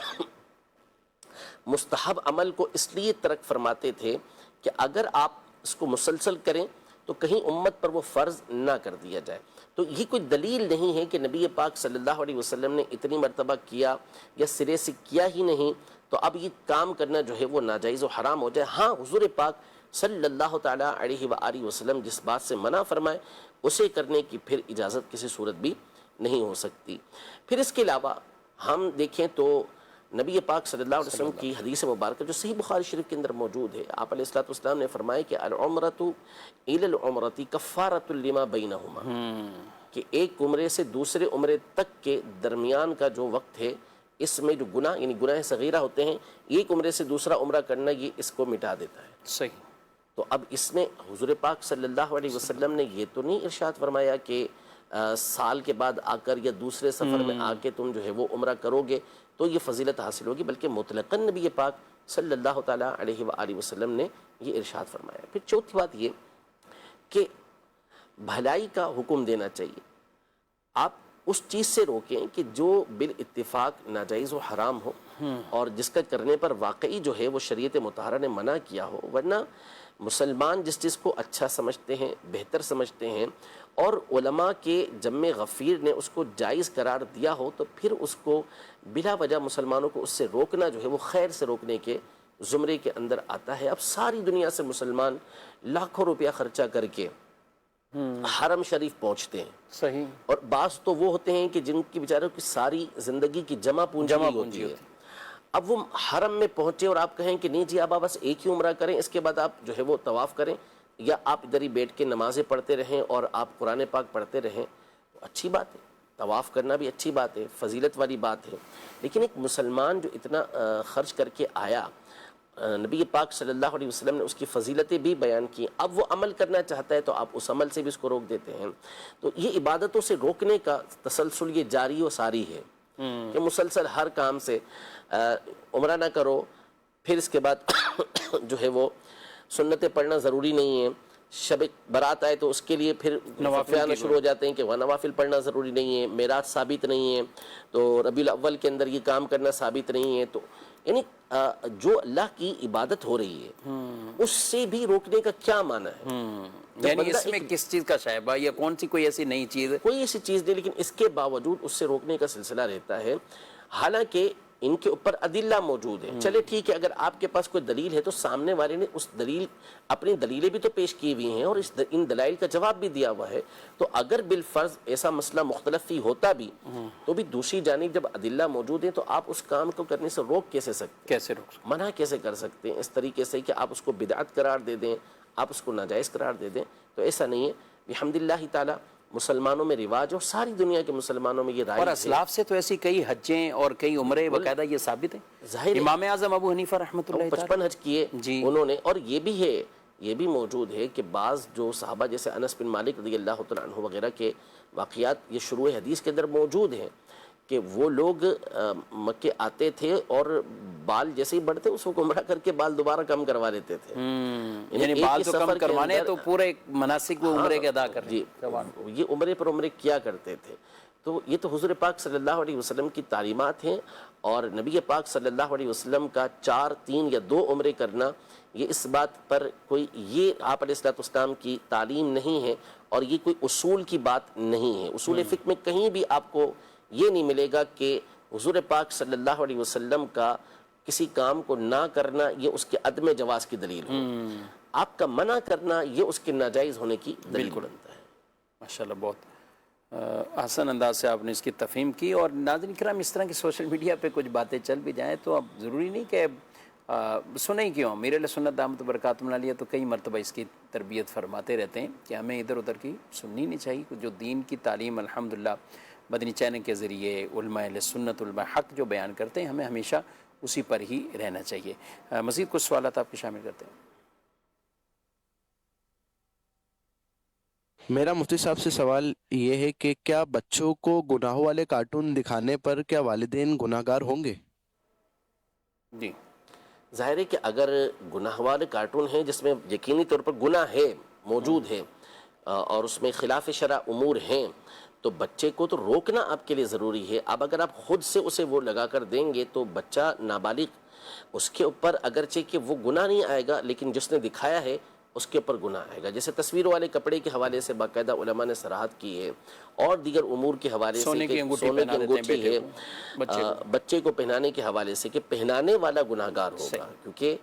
مستحب عمل کو اس لیے ترک فرماتے تھے کہ اگر آپ اس کو مسلسل کریں تو کہیں امت پر وہ فرض نہ کر دیا جائے۔ تو یہ کوئی دلیل نہیں ہے کہ نبی پاک صلی اللہ علیہ وسلم نے اتنی مرتبہ کیا یا سرے سے کیا ہی نہیں تو اب یہ کام کرنا جو ہے وہ ناجائز و حرام ہو جائے۔ ہاں، حضور پاک صلی اللہ تعالیٰ علیہ وآلہ وسلم جس بات سے منع فرمائے اسے کرنے کی پھر اجازت کسی صورت بھی نہیں ہو سکتی۔ پھر اس کے علاوہ ہم دیکھیں تو نبی پاک صلی اللہ علیہ وسلم کی حدیث مبارکہ جو صحیح بخاری شریف کے اندر موجود ہے، آپ علیہ الصلوۃ والسلام نے فرمایا کہ العمرۃ الی العمرۃ کفارۃ لما بینہما، کہ ایک عمرے سے دوسرے عمرے تک کے درمیان کا جو وقت ہے اس میں جو گناہ یعنی گناہ صغیرہ ہوتے ہیں، ایک عمرے سے دوسرا عمرہ کرنا یہ اس کو مٹا دیتا ہے۔ صحیح۔ تو اب اس میں حضور پاک صلی اللہ علیہ وسلم نے یہ تو نہیں ارشاد فرمایا کہ سال کے بعد آ کر یا دوسرے سفر میں آ کے تم جو ہے وہ عمرہ کرو گے تو یہ فضیلت حاصل ہوگی، بلکہ مطلقاً نبی پاک صلی اللہ تعالیٰ علیہ وآلہ وسلم نے یہ ارشاد فرمایا۔ پھر چوتھی بات یہ کہ بھلائی کا حکم دینا چاہیے، آپ اس چیز سے روکیں کہ جو بالاتفاق ناجائز و حرام ہو اور جس کا کرنے پر واقعی جو ہے وہ شریعت مطہرہ نے منع کیا ہو، ورنہ مسلمان جس چیز کو اچھا سمجھتے ہیں، بہتر سمجھتے ہیں، اور علماء کے جم غفیر نے اس کو جائز قرار دیا ہو تو پھر اس کو بلا وجہ مسلمانوں کو اس سے روکنا جو ہے وہ خیر سے روکنے کے زمرے کے اندر آتا ہے۔ اب ساری دنیا سے مسلمان لاکھوں روپیہ خرچہ کر کے حرم شریف پہنچتے ہیں، صحیح، اور بعض تو وہ ہوتے ہیں کہ جن کی بیچاروں کی ساری زندگی کی جمع پونجی ہوتی ہے۔ اب وہ حرم میں پہنچے اور آپ کہیں کہ نہیں جی اب آپ بس ایک ہی عمرہ کریں، اس کے بعد آپ جو ہے وہ طواف کریں یا آپ ادھر ہی بیٹھ کے نمازیں پڑھتے رہیں اور آپ قرآن پاک پڑھتے رہیں، تو اچھی بات ہے، طواف کرنا بھی اچھی بات ہے، فضیلت والی بات ہے، لیکن ایک مسلمان جو اتنا خرچ کر کے آیا، نبی پاک صلی اللہ علیہ وسلم نے اس کی فضیلتیں بھی بیان کی، اب وہ عمل کرنا چاہتا ہے تو آپ اس عمل سے بھی اس کو روک دیتے ہیں۔ تو یہ عبادتوں سے روکنے کا تسلسل یہ جاری و ساری ہے کہ مسلسل ہر کام سے عمرہ نہ کرو، پھر اس کے بعد جو ہے وہ سنتیں پڑھنا ضروری نہیں ہے، شب برات آئے تو اس کے لیے پھر فتوے آنا شروع ہو جاتے ہیں کہ وہاں نوافل پڑھنا ضروری نہیں ہے، معراج ثابت نہیں ہے، تو ربیع الاول کے اندر یہ کام کرنا ثابت نہیں ہے. تو یعنی جو اللہ کی عبادت ہو رہی ہے اس سے بھی روکنے کا کیا معنی ہے؟ یعنی اس میں کس چیز کا شائبہ یا کون سی کوئی ایسی نئی چیز ہے؟ کوئی ایسی چیز نہیں، لیکن اس کے باوجود اس سے روکنے کا سلسلہ رہتا ہے. حالانکہ ان کے اوپر ادلہ موجود ہیں. چلے ٹھیک ہے، اگر آپ کے پاس کوئی دلیل ہے تو سامنے والے نے اس دلیل اپنی دلیلیں بھی تو پیش کی ہوئی ہیں اور ان دلائل کا جواب بھی دیا ہوا ہے. تو اگر بالفرض ایسا مسئلہ مختلف ہی ہوتا بھی تو بھی دوسری جانب جب ادلہ موجود ہیں تو آپ اس کام کو کرنے سے روک کیسے سکتے، کیسے روک سکتے، منع کیسے کر سکتے ہیں اس طریقے سے کہ آپ اس کو بدعت قرار دے دیں، آپ اس کو ناجائز قرار دے دیں؟ تو ایسا نہیں ہے. الحمدللہ تعالی مسلمانوں میں رواج اور ساری دنیا کے مسلمانوں میں یہ رائج اور ہے. اسلاف سے تو ایسی کئی حجیں اور کئی عمرے باقاعدہ یہ ثابت ہے. ظاہر ہے. امام اعظم ابو حنیفہ رحمۃ اللہ 55 حج کیے جی. انہوں نے. اور یہ بھی ہے، یہ بھی موجود ہے کہ بعض جو صحابہ جیسے انس بن مالک رضی اللہ تعالیٰ عنہ وغیرہ کے واقعات یہ شروع حدیث کے اندر موجود ہیں کہ وہ لوگ مکے آتے تھے اور بال جیسے ہی بڑھتے اس کو عمرہ کر کے بال دوبارہ کم کروا لیتے تھے. یعنی بال تو کم کروانے تو پورے مناسک وہ عمرے کے ادا کر رہے ہیں. یہ عمرے پر عمرے کیا کرتے تھے. تو یہ تو حضور پاک صلی اللہ علیہ وسلم کی تعلیمات ہیں. اور نبی پاک صلی اللہ علیہ وسلم کا 4، 3 یا 2 عمرے کرنا یہ اس بات پر کوئی یہ آپ علیہ السلام کی تعلیم نہیں ہے اور یہ کوئی اصول کی بات نہیں ہے. اصول فقہ میں کہیں بھی آپ کو یہ نہیں ملے گا کہ حضور پاک صلی اللہ علیہ وسلم کا کسی کام کو نہ کرنا یہ اس کے عدم جواز کی دلیل ہو. آپ کا منع کرنا یہ اس کے ناجائز ہونے کی دلیل بنتا ہے. ماشاءاللہ بہت آسان انداز سے آپ نے اس کی تفہیم کی. اور ناظرین کرام اس طرح کی سوشل میڈیا پہ کچھ باتیں چل بھی جائیں تو اب ضروری نہیں کہ سنیں کیوں. میرے علیہ سنت دامت برکاتہم العالیہ تو کئی مرتبہ اس کی تربیت فرماتے رہتے ہیں کہ ہمیں ادھر ادھر کی سننی نہیں چاہیے. جو دین کی تعلیم الحمدللہ مدنی چینل کے ذریعے علماء اہل سنت علماء حق جو بیان کرتے ہیں ہمیں ہمیشہ اسی پر ہی رہنا چاہیے. مزید کچھ سوالات آپ کے شامل کرتے ہیں. میرا مفتی صاحب سے سوال یہ ہے کہ کیا بچوں کو گناہوں والے کارٹون دکھانے پر کیا والدین گناہ گار ہوں گے؟ جی ظاہر ہے کہ اگر گناہ والے کارٹون ہیں جس میں یقینی طور پر گناہ ہے موجود ہے اور اس میں خلاف شرع امور ہیں تو بچے کو تو روکنا آپ کے لیے ضروری ہے. اب اگر آپ خود سے اسے وہ لگا کر دیں گے تو بچہ نابالغ اس کے اوپر اگرچہ کہ وہ گناہ نہیں آئے گا لیکن جس نے دکھایا ہے اس کے اوپر گناہ آئے گا. جیسے تصویروں والے کپڑے کے حوالے سے باقاعدہ علماء نے صراحت کی ہے اور دیگر امور کے حوالے سے سونے کی انگوٹھی ہے بچے کو پہنانے کے حوالے سے کہ پہنانے والا گناہ گار ہوگا کیونکہ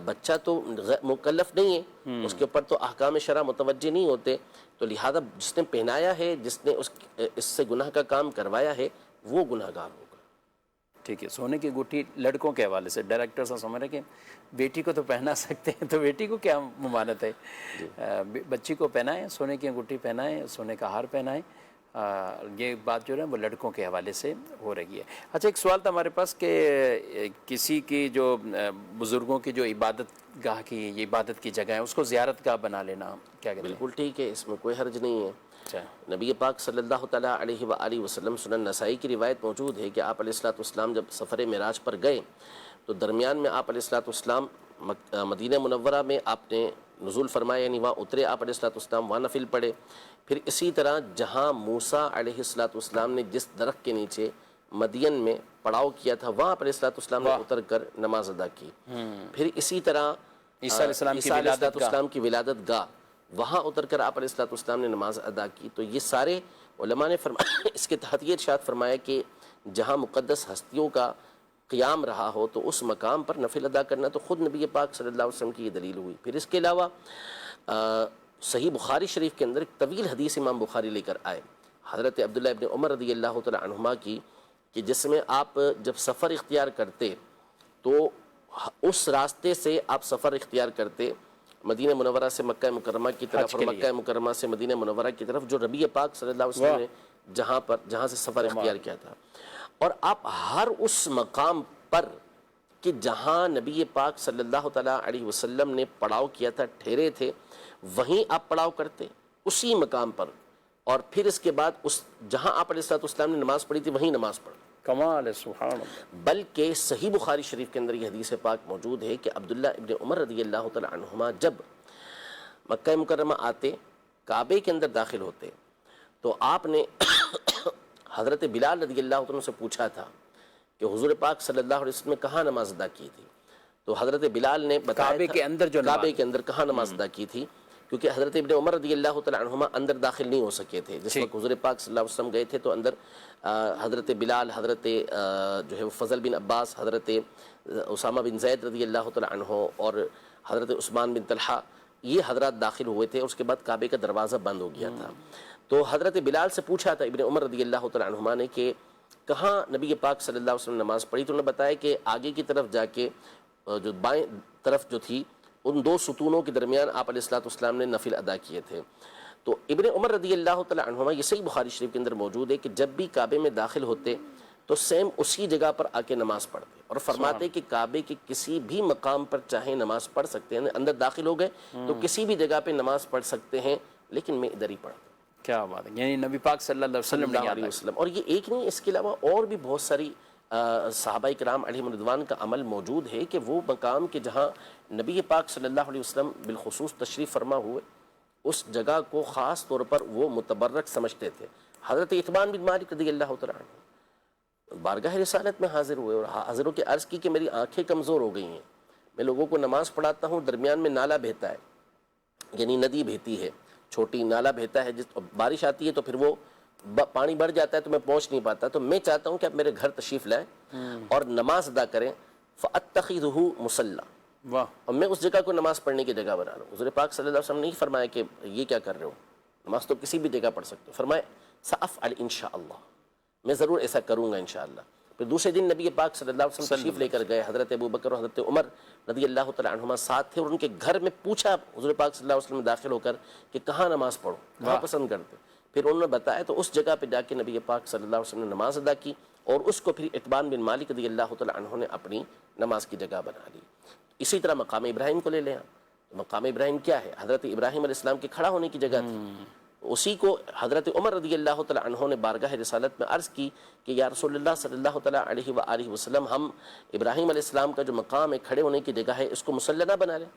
بچہ تو مکلف نہیں ہے، اس کے اوپر تو احکام شرع متوجہ نہیں ہوتے. تو لہذا جس نے پہنایا ہے، جس نے اس سے گناہ کا کام کروایا ہے وہ گناہ گار ہوگا. ٹھیک ہے. سونے کی انگوٹھی لڑکوں کے حوالے سے ڈائریکٹر صاحب سمجھ رہے کہ بیٹی کو تو پہنا سکتے ہیں تو بیٹی کو کیا ممانعت ہے؟ بچی کو پہنائیں، سونے کی انگوٹھی پہنائیں، سونے کا ہار پہنائیں. یہ بات جو ہے وہ لڑکوں کے حوالے سے ہو رہی ہے. اچھا ایک سوال تھا ہمارے پاس کہ کسی کی جو بزرگوں کی جو عبادت گاہ کی یہ عبادت کی جگہ ہے اس کو زیارت گاہ بنا لینا کیا کہتے ہیں؟ بالکل ٹھیک ہے، اس میں کوئی حرج نہیں ہے. نبی پاک صلی اللہ تعالیٰ علیہ وآلہ وسلم سنن نسائی کی روایت موجود ہے کہ آپ علیہ السلام جب سفر معراج پر گئے تو درمیان میں آپ علیہ السلام مدینہ منورہ میں آپ نے نزول فرمایا، یعنی وہاں اترے آپ علیہ السلام، وہاں نفل پڑھے. پھر اسی طرح جہاں موسیٰ علیہ السلام نے جس درخت کے نیچے مدین میں پڑاؤ کیا تھا وہاں آپ علیہ السلام نے اتر کر نماز ادا کی. پھر اسی طرح عیسیٰ علیہ السلام کی ولادت گاہ وہاں اتر کر آپ علیہ السلام نے نماز ادا کی. تو یہ سارے علماء نے فرمایا اس کے تحت یہ ارشاد فرمایا کہ جہاں مقدس ہستیوں کا قیام رہا ہو تو اس مقام پر نفل ادا کرنا تو خود نبی پاک صلی اللہ علیہ وسلم کی یہ دلیل ہوئی. پھر اس کے علاوہ صحیح بخاری شریف کے اندر ایک طویل حدیث امام بخاری لے کر آئے حضرت عبداللہ ابن عمر رضی اللہ تعالی عنہما کی کہ جس میں آپ جب سفر اختیار کرتے تو اس راستے سے آپ سفر اختیار کرتے مدینہ منورہ سے مکہ مکرمہ کی طرف اور مکہ مکرمہ سے مدینہ منورہ کی طرف جو ربیع پاک صلی اللہ علیہ وسلم نے جہاں سے سفر اختیار کیا تھا. اور آپ ہر اس مقام پر کہ جہاں نبی پاک صلی اللہ تعالیٰ علیہ وسلم نے پڑاؤ کیا تھا ٹھہرے تھے وہیں آپ پڑاؤ کرتے اسی مقام پر. اور پھر اس کے بعد جہاں آپ علیہ السلام نے نماز پڑھی تھی وہیں نماز پڑھ. کمال ہے، سبحان اللہ. بلکہ صحیح بخاری شریف کے اندر یہ حدیث پاک موجود ہے کہ عبداللہ ابن عمر رضی اللہ تعالی عنہما جب مکہ مکرمہ آتے, کعبے کے اندر داخل ہوتے, تو آپ نے حضرت بلال رضی اللہ عنہ سے پوچھا تھا کہ حضور پاک صلی اللہ علیہ وسلم نے کہاں نماز ادا کی تھی. تو حضرت بلال نے بتایا کعبے کے اندر جو کعبے کے اندر کہاں نماز ادا کی تھی, کیونکہ حضرت ابن عمر رضی اللہ تعالیٰ عنہما اندر داخل نہیں ہو سکے تھے. جس وقت حضور پاک صلی اللہ علیہ وسلم گئے تھے تو اندر حضرت بلال, حضرت جو ہے فضل بن عباس, حضرت اسامہ بن زید رضی اللہ تعالیٰ عنہ اور حضرت عثمان بن طلحہ, یہ حضرات داخل ہوئے تھے. اس کے بعد کعبے کا دروازہ بند ہو گیا تھا. تو حضرت بلال سے پوچھا تھا ابن عمر رضی اللہ تعالیٰ عنہما نے کہ کہاں نبی پاک صلی اللہ علیہ وسلم نے نماز پڑھی. تو انہوں نے بتایا کہ آگے کی طرف جا کے جو بائیں طرف جو تھی ان دو ستونوں کے درمیان آپ علیہ الصلوۃ والسلام نے نفل ادا کیے تھے. تو ابن عمر رضی اللہ تعالیٰ عنہما, یہ صحیح بخاری شریف کے اندر موجود ہے کہ جب بھی کعبے میں داخل ہوتے تو سیم اسی جگہ پر آ کے نماز پڑھتے, اور فرماتے کہ کعبے کے کسی بھی مقام پر چاہیں نماز پڑھ سکتے ہیں. اندر داخل ہو گئے تو کسی بھی جگہ پہ نماز پڑھ سکتے ہیں, لیکن میں ادھر ہی پڑھتا. کیا بات ہے, یعنی نبی پاک صلی اللہ علیہ وسلم اور یہ ایک نہیں, اس کے علاوہ اور بھی بہت ساری صحابہ کرام علیہم رضوان کا عمل موجود ہے کہ وہ مقام کے جہاں نبی پاک صلی اللہ علیہ وسلم بالخصوص تشریف فرما ہوئے, اس جگہ کو خاص طور پر وہ متبرک سمجھتے تھے. حضرت عثمان بن مالک رضی اللہ تعالیٰ عنہ بارگاہ رسالت میں حاضر ہوئے اور حاضروں کے عرض کی کہ میری آنکھیں کمزور ہو گئی ہیں, میں لوگوں کو نماز پڑھاتا ہوں, درمیان میں نالا بہتا ہے, یعنی ندی بہتی ہے, چھوٹی نالا بہتا ہے, جس بارش آتی ہے تو پھر وہ پانی بڑھ جاتا ہے تو میں پہنچ نہیں پاتا. تو میں چاہتا ہوں کہ آپ میرے گھر تشریف لائیں اور نماز ادا کریں. فَأَتَّخِذُهُ مُصَلَّى, اور میں اس جگہ کو نماز پڑھنے کی جگہ بنا لوں. حضور پاک صلی اللہ علیہ وسلم نے نہیں فرمایا کہ یہ کیا کر رہے ہو, نماز تو کسی بھی جگہ پڑھ سکتے ہو. فرمائے سأفعل انشاءاللہ, میں ضرور ایسا کروں گا انشاءاللہ. پھر دوسرے دن نبی پاک صلی اللہ علیہ وسلم تشریف لے کر گئے. حضرت ابوبکر اور حضرت عمر رضی اللہ تعالیٰ عنہما ساتھ تھے, اور ان کے گھر میں پوچھا حضور پاک صلی اللہ علیہ وسلم داخل ہو کر کہ کہاں نماز پڑھو, کہاں پسند کرتے. پھر انہوں نے بتایا تو اس جگہ پہ جا کے نبی پاک صلی اللہ علیہ وسلم نے نماز ادا کی, اور اس کو پھر اتبان بن مالک رضی اللہ تعالیٰ عنہ نے اپنی نماز کی جگہ بنا لی. اسی طرح مقام ابراہیم کو لے لیں. مقام ابراہیم کیا ہے؟ حضرت ابراہیم علیہ السلام کے کھڑا ہونے کی جگہ تھی. اسی کو حضرت عمر رضی اللہ تعالیٰ عنہ نے بارگاہ رسالت میں عرض کی کہ یا رسول اللہ صلی اللہ تعالیٰ علیہ وآلہ وسلم, ہم ابراہیم علیہ السلام کا جو مقام ہے, کھڑے ہونے کی جگہ ہے, اس کو مصلی نہ بنا لیں.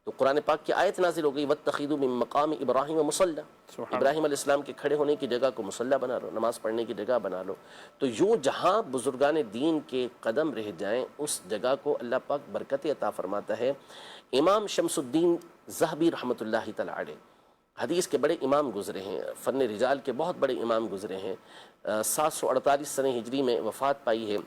تو قرآن پاک کی آیت نازل ہو گئی وَاتَّخِذُوا مِن مَقَامِ إِبْرَاهِيمَ مُصَلًّى, ابراہیم علیہ السلام کے کھڑے ہونے کی جگہ کو مصلی بنا لو, نماز پڑھنے کی جگہ بنا لو. تو یوں جہاں بزرگان دین کے قدم رہ جائیں اس جگہ کو اللہ پاک برکت عطا فرماتا ہے. امام شمس الدین ذہبی رحمۃ اللہ تعالیٰ علیہ حدیث کے بڑے امام گزرے ہیں, فن رجال کے بہت بڑے امام گزرے ہیں. 748 سنہ ہجری میں وفات پائی ہے.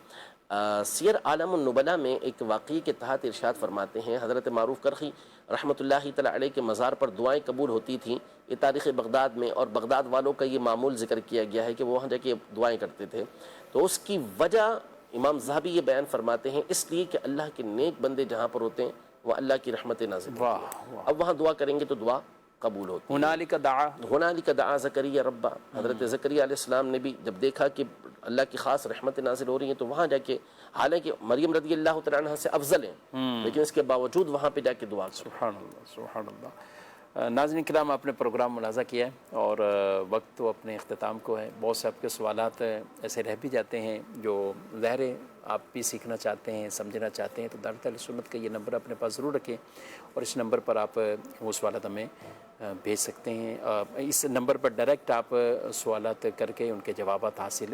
سیر عالم النبلاء میں ایک واقعے کے تحت ارشاد فرماتے ہیں, حضرت معروف کرخی رحمۃ اللہ تعالیٰ علیہ کے مزار پر دعائیں قبول ہوتی تھیں. یہ تاریخ بغداد میں, اور بغداد والوں کا یہ معمول ذکر کیا گیا ہے کہ وہ وہاں جا کے دعائیں کرتے تھے. تو اس کی وجہ امام ذہبی یہ بیان فرماتے ہیں, اس لیے کہ اللہ کے نیک بندے جہاں پر ہوتے ہیں وہ اللہ کی رحمت نازل ہوتی ہے. اب وہاں دعا کریں گے تو دعا قبول ہوتی ہے. ہنالک دعا زکریا ربا, حضرت زکریا علیہ السلام نے بھی جب دیکھا کہ اللہ کی خاص رحمت نازل ہو رہی ہیں تو وہاں جا کے, حالانکہ مریم رضی اللہ تعالیٰ عنہ سے افضل ہیں, لیکن اس کے باوجود وہاں پہ جا کے دعا کریں. سبحان اللہ, سبحان اللہ. ناظرین کرام, آپ نے پروگرام ملاحظہ کیا ہے اور وقت تو اپنے اختتام کو ہے. بہت سے آپ کے سوالات ایسے رہ بھی جاتے ہیں جو ظاہر ہے آپ بھی سیکھنا چاہتے ہیں, سمجھنا چاہتے ہیں, تو دعوت اہل سنت کا یہ نمبر اپنے پاس ضرور رکھیں, اور اس نمبر پر آپ وہ سوالات ہمیں بھیج سکتے ہیں. اس نمبر پر ڈائریکٹ آپ سوالات کر کے ان کے جوابات حاصل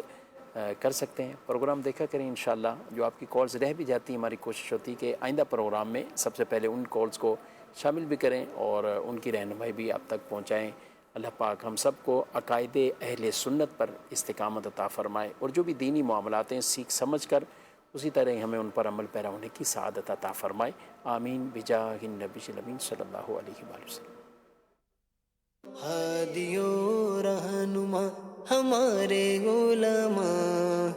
کر سکتے ہیں. پروگرام دیکھا کریں انشاءاللہ. جو آپ کی کالز رہ بھی جاتی ہیں, ہماری کوشش ہوتی ہے کہ آئندہ پروگرام میں سب سے پہلے ان کالز کو شامل بھی کریں اور ان کی رہنمائی بھی آپ تک پہنچائیں. اللہ پاک ہم سب کو عقائد اہل سنت پر استقامت عطا فرمائے, اور جو بھی دینی معاملات ہیں سیکھ سمجھ کر اسی طرح ہمیں ان پر عمل پیرا ہونے کی سعادت عطا فرمائے. آمین بجاہ النبی الامین صلی اللہ علیہ وآلہ وسلم. ہادی و رہنما ہمارے علماء,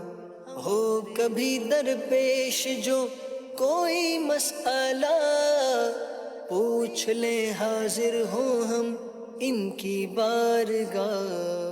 ہو کبھی درپیش جو کوئی مسئلہ, پوچھ لیں حاضر ہوں ہم ان کی بارگاہ.